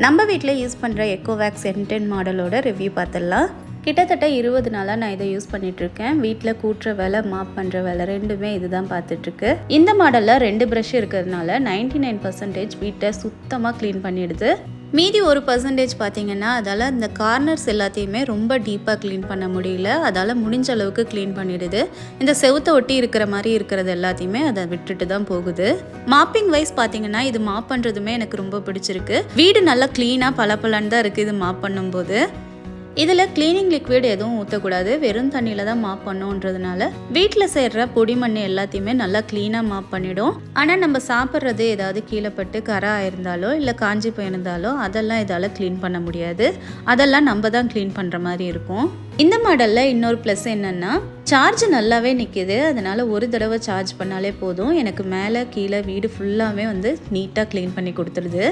நம்ம வீட்டில் யூஸ் பண்ணுற எக்கோவேக்ஸ் M10 மாடலோட ரிவ்யூ பார்த்துடலாம். கிட்டத்தட்ட 20 நாளாக நான் இதை யூஸ் பண்ணிகிட்ருக்கேன். வீட்டில் கூட்டுற வேலை, மாப் பண்ணுற வேலை ரெண்டுமே இது தான் பார்த்துட்ருக்கு. இந்த மாடலில் 2 ப்ரஷ் இருக்கிறதுனால 99% வீட்டை சுத்தமாக க்ளீன் பண்ணிடுது. மீதி 1% பார்த்தீங்கன்னா அதால் இந்த கார்னர்ஸ் எல்லாத்தையுமே ரொம்ப டீப்பாக க்ளீன் பண்ண முடியல. அதால் முடிஞ்ச அளவுக்கு க்ளீன் பண்ணிடுது. இந்த செவுத்தை ஒட்டி இருக்கிற மாதிரி இருக்கிறது எல்லாத்தையுமே அதை விட்டுட்டு தான் போகுது. மாப்பிங் வைஸ் பார்த்தீங்கன்னா இது மாப் பண்ணுறதுமே எனக்கு ரொம்ப பிடிச்சிருக்கு. வீடு நல்லா க்ளீனாக பளபளன்னு தான் இருக்குது இது மாப் பண்ணும்போது. இதில் க்ளீனிங் லிக்விட் எதுவும் ஊற்றக்கூடாது, வெறும் தண்ணியில் தான் மாப் பண்ணுன்றதுனால வீட்டில் சேர்கிற பொடி மண் எல்லாத்தையுமே நல்லா க்ளீனாக மாப் பண்ணிடும். ஆனால் நம்ம சாப்பிட்றது ஏதாவது கீழே பட்டு கரை ஆயிருந்தாலோ இல்லை காஞ்சி போயிருந்தாலோ அதெல்லாம் இதால் க்ளீன் பண்ண முடியாது. அதெல்லாம் நம்ம தான் க்ளீன் பண்ணுற மாதிரி இருக்கும். இந்த மாடலில் இன்னொரு ப்ளஸ் என்னென்னா சார்ஜ் நல்லாவே நிற்கிது. அதனால் ஒரு தடவை சார்ஜ் பண்ணாலே போதும், எனக்கு மேலே கீழே வீடு ஃபுல்லாகவே நீட்டாக க்ளீன் பண்ணி கொடுத்துருது.